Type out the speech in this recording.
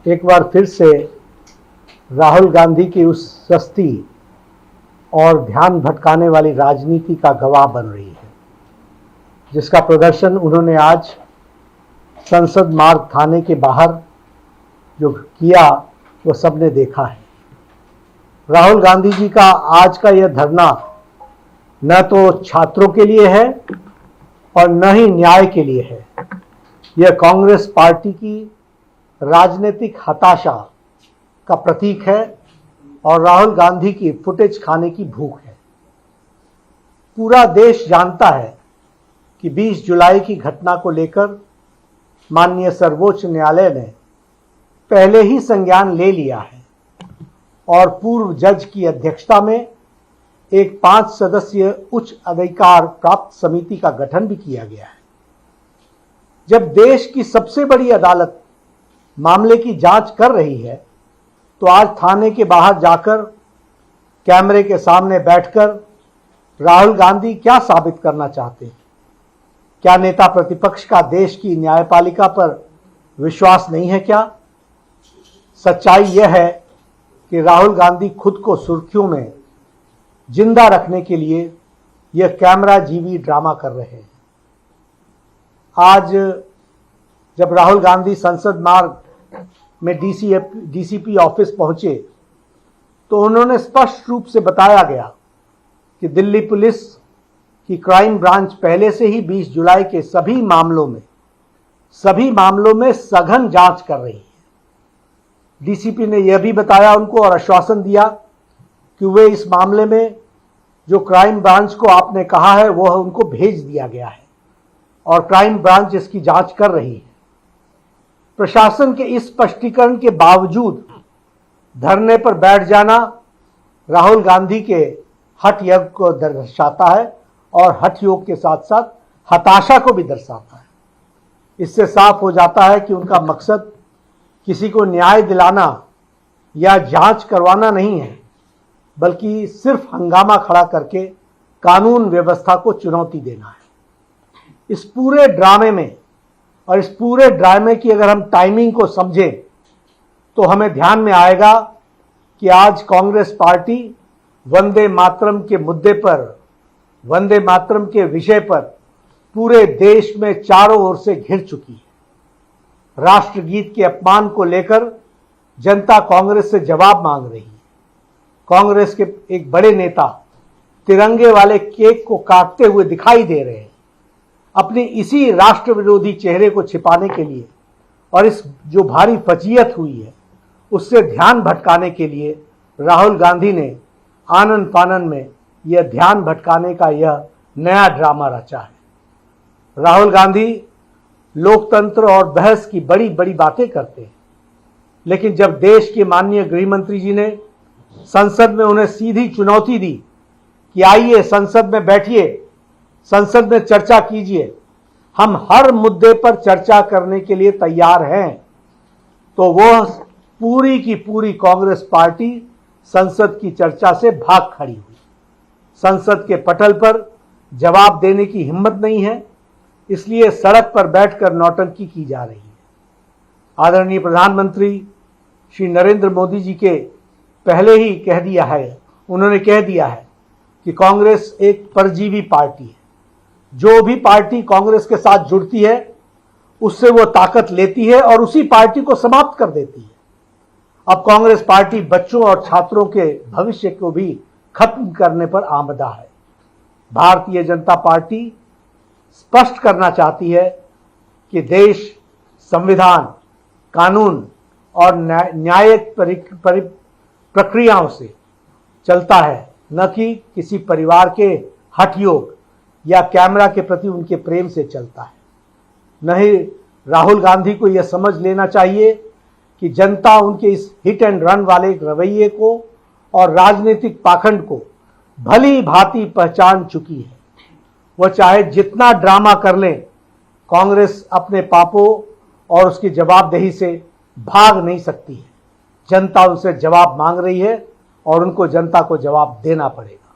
एक बार फिर से राहुल गांधी की उस सस्ती और ध्यान भटकाने वाली राजनीति का गवाह बन रही है, जिसका प्रदर्शन उन्होंने आज संसद मार्ग थाने के बाहर जो किया वो सबने देखा है। राहुल गांधी जी का आज का यह धरना न तो छात्रों के लिए है और न ही न्याय के लिए है। यह कांग्रेस पार्टी की राजनीतिक हताशा का प्रतीक है और राहुल गांधी की फुटेज खाने की भूख है। पूरा देश जानता है कि 20 जुलाई की घटना को लेकर माननीय सर्वोच्च न्यायालय ने पहले ही संज्ञान ले लिया है और पूर्व जज की अध्यक्षता में एक 5 सदस्यीय उच्च अधिकार प्राप्त समिति का गठन भी किया गया है। जब देश की सबसे बड़ी अदालत मामले की जांच कर रही है तो आज थाने के बाहर जाकर कैमरे के सामने बैठकर राहुल गांधी क्या साबित करना चाहते हैं? क्या नेता प्रतिपक्ष का देश की न्यायपालिका पर विश्वास नहीं है क्या? सच्चाई यह है कि राहुल गांधी खुद को सुर्खियों में जिंदा रखने के लिए यह कैमरा जीवी ड्रामा कर रहे हैं। आज जब राहुल गांधी संसद मार्ग में डीसीपी ऑफिस पहुंचे तो उन्होंने स्पष्ट रूप से बताया गया कि दिल्ली पुलिस की क्राइम ब्रांच पहले से ही 20 जुलाई के सभी मामलों में सघन जांच कर रही है। डीसीपी ने यह भी बताया उनको और आश्वासन दिया कि वे इस मामले में जो क्राइम ब्रांच को आपने कहा है वह उनको भेज दिया गया है और क्राइम ब्रांच इसकी जांच कर रही है। प्रशासन के इस स्पष्टीकरण के बावजूद धरने पर बैठ जाना राहुल गांधी के हठ योग को दर्शाता है और हठ योग के साथ साथ हताशा को भी दर्शाता है। इससे साफ हो जाता है कि उनका मकसद किसी को न्याय दिलाना या जांच करवाना नहीं है, बल्कि सिर्फ हंगामा खड़ा करके कानून व्यवस्था को चुनौती देना है। इस पूरे ड्रामे में और इस पूरे ड्रामे की अगर हम टाइमिंग को समझें तो हमें ध्यान में आएगा कि आज कांग्रेस पार्टी वंदे मातरम के मुद्दे पर, वंदे मातरम के विषय पर पूरे देश में चारों ओर से घिर चुकी है। राष्ट्रगीत के अपमान को लेकर जनता कांग्रेस से जवाब मांग रही है। कांग्रेस के एक बड़े नेता तिरंगे वाले केक को काटते हुए दिखाई दे रहे हैं अपनी इसी राष्ट्र विरोधी चेहरे को छिपाने के लिए, और इस जो भारी फजीयत हुई है उससे ध्यान भटकाने के लिए राहुल गांधी ने आनन फानन में यह ध्यान भटकाने का यह नया ड्रामा रचा है। राहुल गांधी लोकतंत्र और बहस की बड़ी बड़ी बातें करते हैं, लेकिन जब देश के माननीय गृह मंत्री जी ने संसद में उन्हें सीधी चुनौती दी कि आइए संसद में बैठिए, संसद में चर्चा कीजिए, हम हर मुद्दे पर चर्चा करने के लिए तैयार हैं, तो वह पूरी की पूरी कांग्रेस पार्टी संसद की चर्चा से भाग खड़ी हुई। संसद के पटल पर जवाब देने की हिम्मत नहीं है, इसलिए सड़क पर बैठकर नौटंकी की जा रही है। आदरणीय प्रधानमंत्री श्री नरेंद्र मोदी जी के पहले ही उन्होंने कह दिया है कि कांग्रेस एक परजीवी पार्टी है। जो भी पार्टी कांग्रेस के साथ जुड़ती है उससे वो ताकत लेती है और उसी पार्टी को समाप्त कर देती है। अब कांग्रेस पार्टी बच्चों और छात्रों के भविष्य को भी खत्म करने पर आमदा है। भारतीय जनता पार्टी स्पष्ट करना चाहती है कि देश संविधान, कानून और न्यायिक प्रक्रियाओं से चलता है, न कि किसी परिवार के हठयोग या कैमरा के प्रति उनके प्रेम से चलता है। नहीं, राहुल गांधी को यह समझ लेना चाहिए कि जनता उनके इस हिट एंड रन वाले रवैये को और राजनीतिक पाखंड को भली भांति पहचान चुकी है। वह चाहे जितना ड्रामा कर लें, कांग्रेस अपने पापों और उसकी जवाबदेही से भाग नहीं सकती है। जनता उनसे जवाब मांग रही है और उनको जनता को जवाब देना पड़ेगा।